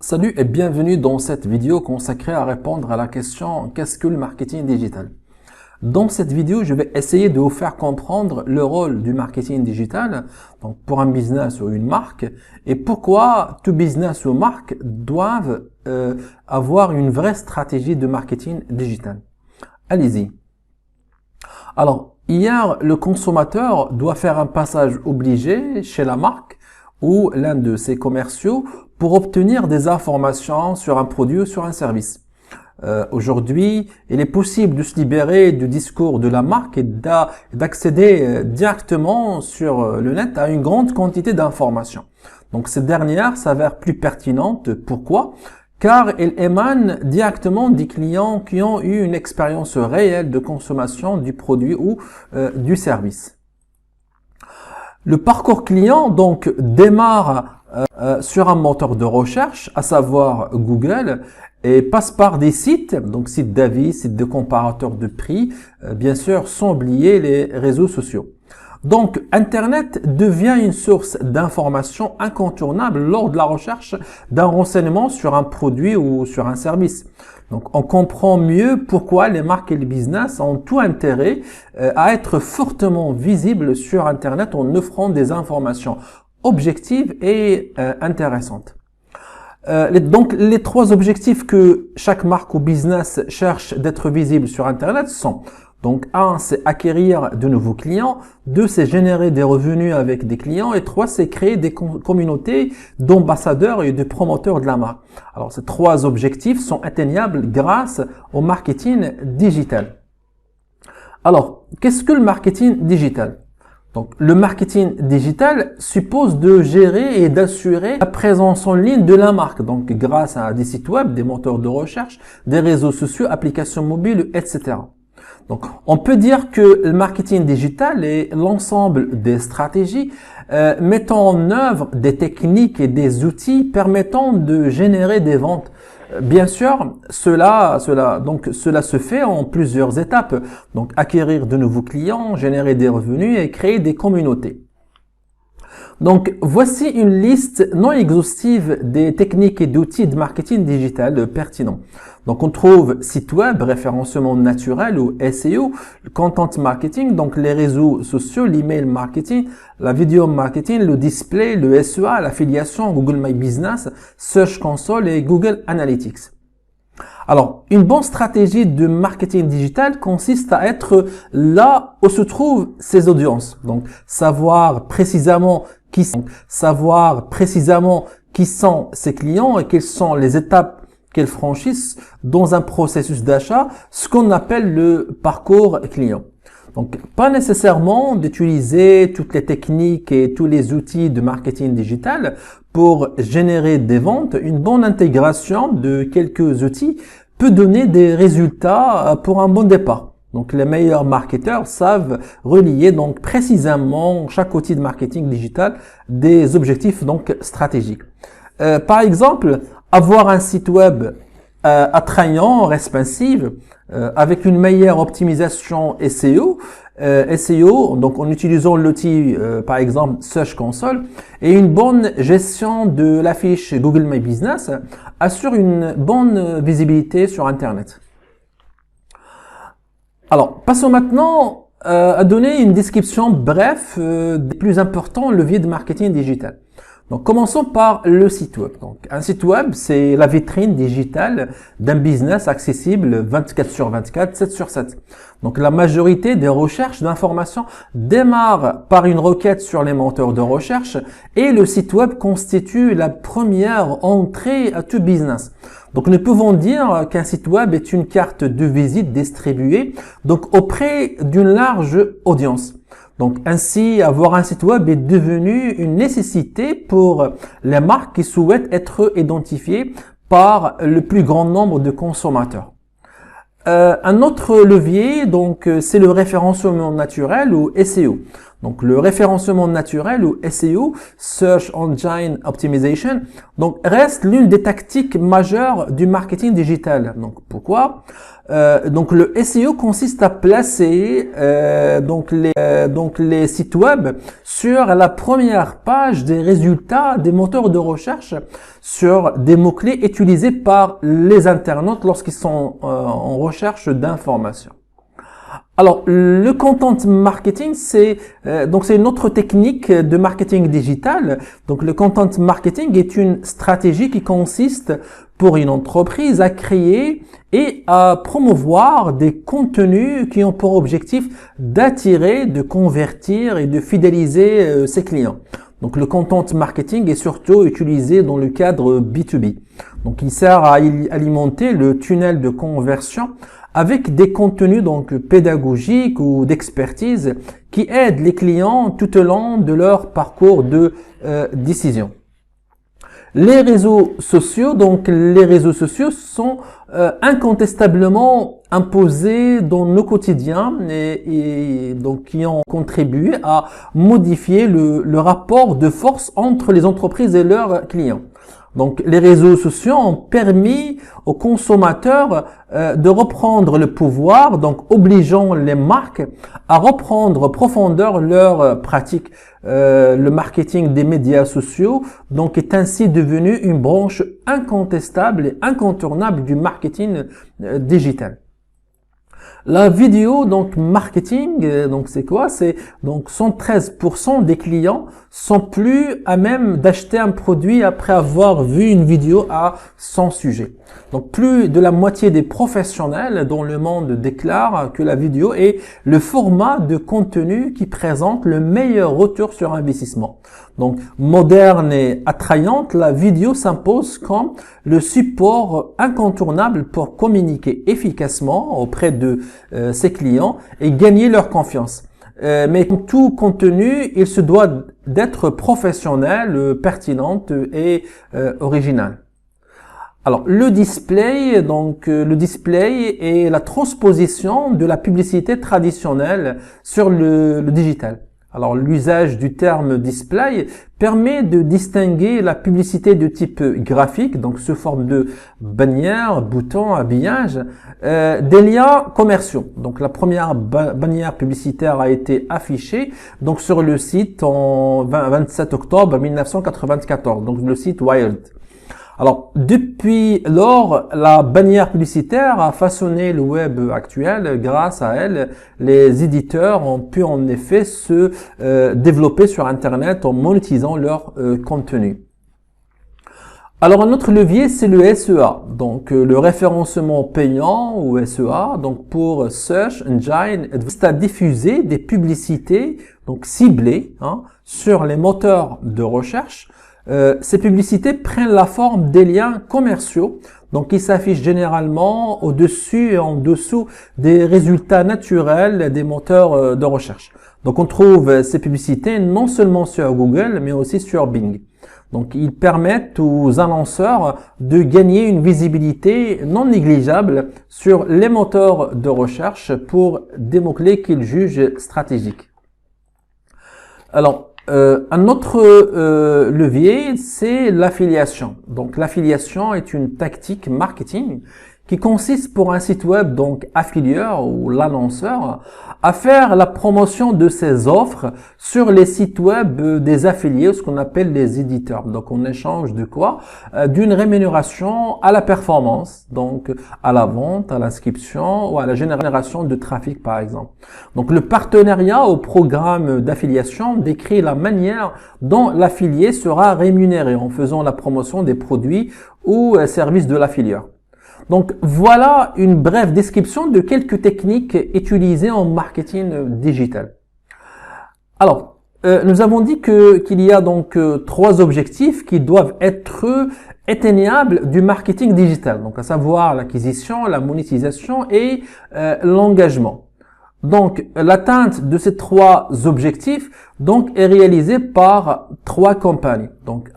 Salut et bienvenue dans cette vidéo consacrée à répondre à la question qu'est-ce que le marketing digital? Dans cette vidéo, je vais essayer de vous faire comprendre le rôle du marketing digital donc pour un business ou une marque et pourquoi tout business ou marque doivent avoir une vraie stratégie de marketing digital. Allez-y. Alors, hier, le consommateur doit faire un passage obligé chez la marque ou l'un de ses commerciaux pour obtenir des informations sur un produit ou sur un service. Aujourd'hui, il est possible de se libérer du discours de la marque et d'accéder directement sur le net à une grande quantité d'informations. Donc, cette dernière s'avère plus pertinente. Pourquoi? Car elle émane directement des clients qui ont eu une expérience réelle de consommation du produit ou du service. Le parcours client donc démarre sur un moteur de recherche, à savoir Google, et passe par des sites, donc sites d'avis, sites de comparateurs de prix, bien sûr sans oublier les réseaux sociaux. Donc, Internet devient une source d'information incontournable lors de la recherche d'un renseignement sur un produit ou sur un service. Donc, on comprend mieux pourquoi les marques et les business ont tout intérêt à être fortement visibles sur Internet en offrant des informations objectives et intéressantes. Donc, les trois objectifs que chaque marque ou business cherche d'être visible sur Internet sont donc 1, c'est acquérir de nouveaux clients, 2, c'est générer des revenus avec des clients et 3, c'est créer des communautés d'ambassadeurs et de promoteurs de la marque. Alors, ces trois objectifs sont atteignables grâce au marketing digital. Alors, qu'est-ce que le marketing digital? Donc, le marketing digital suppose de gérer et d'assurer la présence en ligne de la marque, donc grâce à des sites web, des moteurs de recherche, des réseaux sociaux, applications mobiles, etc. Donc, on peut dire que le marketing digital est l'ensemble des stratégies mettant en œuvre des techniques et des outils permettant de générer des ventes. Bien sûr, cela se fait en plusieurs étapes. Donc, acquérir de nouveaux clients, générer des revenus et créer des communautés. Donc, voici une liste non exhaustive des techniques et d'outils de marketing digital pertinents. Donc, on trouve site web, référencement naturel ou SEO, le content marketing, donc les réseaux sociaux, l'email marketing, la vidéo marketing, le display, le SEA, l'affiliation, Google My Business, Search Console et Google Analytics. Alors, une bonne stratégie de marketing digital consiste à être là où se trouvent ses audiences. Donc, savoir précisément qui sont ses clients et quelles sont les étapes qu'elles franchissent dans un processus d'achat, ce qu'on appelle le parcours client. Donc, pas nécessairement d'utiliser toutes les techniques et tous les outils de marketing digital pour générer des ventes. Une bonne intégration de quelques outils peut donner des résultats pour un bon départ. Donc, les meilleurs marketeurs savent relier donc précisément chaque outil de marketing digital des objectifs donc stratégiques. Par exemple, avoir un site web attrayant, responsive, avec une meilleure optimisation SEO, donc en utilisant l'outil par exemple Search Console et une bonne gestion de l'affiche Google My Business assure une bonne visibilité sur Internet. Alors, passons maintenant à donner une description brève des plus importants leviers de marketing digital. Donc, commençons par le site web. Donc, un site web, c'est la vitrine digitale d'un business accessible 24/24, 7/7. Donc, la majorité des recherches d'informations démarrent par une requête sur les moteurs de recherche et le site web constitue la première entrée à tout business. Donc, nous pouvons dire qu'un site web est une carte de visite distribuée donc auprès d'une large audience. Donc, ainsi, avoir un site web est devenu une nécessité pour les marques qui souhaitent être identifiées par le plus grand nombre de consommateurs. Un autre levier, donc, c'est le référencement naturel ou SEO. donc le référencement naturel ou SEO, Search Engine Optimization, donc reste l'une des tactiques majeures du marketing digital. Donc pourquoi? Donc le SEO consiste à placer donc les sites web sur la première page des résultats des moteurs de recherche sur des mots-clés utilisés par les internautes lorsqu'ils sont en recherche d'informations. Alors, le content marketing, c'est une autre technique de marketing digital. Donc, le content marketing est une stratégie qui consiste pour une entreprise à créer et à promouvoir des contenus qui ont pour objectif d'attirer, de convertir et de fidéliser ses clients. Donc, le content marketing est surtout utilisé dans le cadre B2B. Donc, il sert à alimenter le tunnel de conversion avec des contenus donc pédagogiques ou d'expertise qui aident les clients tout au long de leur parcours de décision. Les réseaux sociaux, sont incontestablement imposés dans nos quotidiens et donc qui ont contribué à modifier le rapport de force entre les entreprises et leurs clients. Donc, les réseaux sociaux ont permis aux consommateurs de reprendre le pouvoir, donc obligeant les marques à reprendre profondeur leurs pratiques. Le marketing des médias sociaux donc est ainsi devenu une branche incontestable et incontournable du marketing digital. La vidéo donc marketing, donc c'est quoi? C'est donc 113% des clients sont plus à même d'acheter un produit après avoir vu une vidéo à son sujet. Donc plus de la moitié des professionnels dans le monde déclarent que la vidéo est le format de contenu qui présente le meilleur retour sur investissement. Donc moderne et attrayante, la vidéo s'impose comme le support incontournable pour communiquer efficacement auprès de ses clients et gagner leur confiance. Mais comme tout contenu, il se doit d'être professionnel, pertinent et original. Alors, le display est la transposition de la publicité traditionnelle sur le digital. Alors, l'usage du terme display permet de distinguer la publicité de type graphique, donc sous forme de bannières, boutons, habillage, des liens commerciaux. Donc, la première bannière publicitaire a été affichée donc sur le site en 27 octobre 1994, donc le site Wired. Alors, depuis lors, la bannière publicitaire a façonné le web actuel. Grâce à elle, les éditeurs ont pu en effet se développer sur Internet en monétisant leur contenu. Alors, un autre levier, c'est le SEA, donc le référencement payant ou SEA, donc pour Search Engine, c'est à diffuser des publicités donc ciblées sur les moteurs de recherche. Ces publicités prennent la forme des liens commerciaux, donc qui s'affichent généralement au-dessus et en dessous des résultats naturels des moteurs de recherche. Donc on trouve ces publicités non seulement sur Google, mais aussi sur Bing. Donc ils permettent aux annonceurs de gagner une visibilité non négligeable sur les moteurs de recherche pour des mots-clés qu'ils jugent stratégiques. Alors, un autre levier, c'est l'affiliation. Donc, l'affiliation est une tactique marketing qui consiste pour un site web, donc affilieur ou l'annonceur, à faire la promotion de ses offres sur les sites web des affiliés, ce qu'on appelle les éditeurs. Donc, on échange de quoi? D'une rémunération à la performance, donc à la vente, à l'inscription ou à la génération de trafic, par exemple. Donc, le partenariat au programme d'affiliation décrit la manière dont l'affilié sera rémunéré en faisant la promotion des produits ou services de l'affilieur. Donc, voilà une brève description de quelques techniques utilisées en marketing digital. Alors, nous avons dit qu'il y a donc trois objectifs qui doivent être atteignables du marketing digital. Donc, à savoir l'acquisition, la monétisation et l'engagement. Donc, l'atteinte de ces trois objectifs donc est réalisé par 3 campagnes. Donc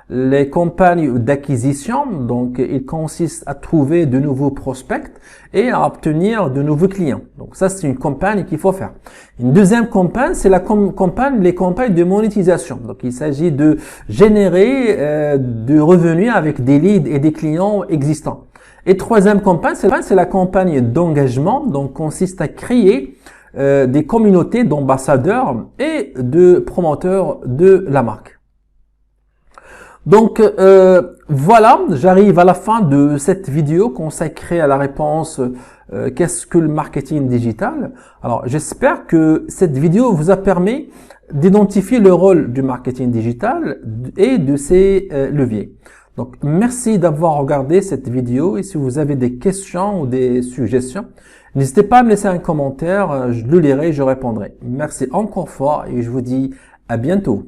les campagnes d'acquisition, donc il consiste à trouver de nouveaux prospects et à obtenir de nouveaux clients. Donc ça, c'est une campagne qu'il faut faire. Une deuxième campagne, c'est les campagnes de monétisation. Donc il s'agit de générer de revenus avec des leads et des clients existants. Et troisième campagne, c'est la campagne d'engagement, donc consiste à créer des communautés d'ambassadeurs et de promoteurs de la marque. Donc voilà, j'arrive à la fin de cette vidéo consacrée à la réponse qu'est-ce que le marketing digital. Alors j'espère que cette vidéo vous a permis d'identifier le rôle du marketing digital et de ses leviers. Donc merci d'avoir regardé cette vidéo et si vous avez des questions ou des suggestions, n'hésitez pas à me laisser un commentaire, je le lirai, je répondrai. Merci encore fort et je vous dis à bientôt.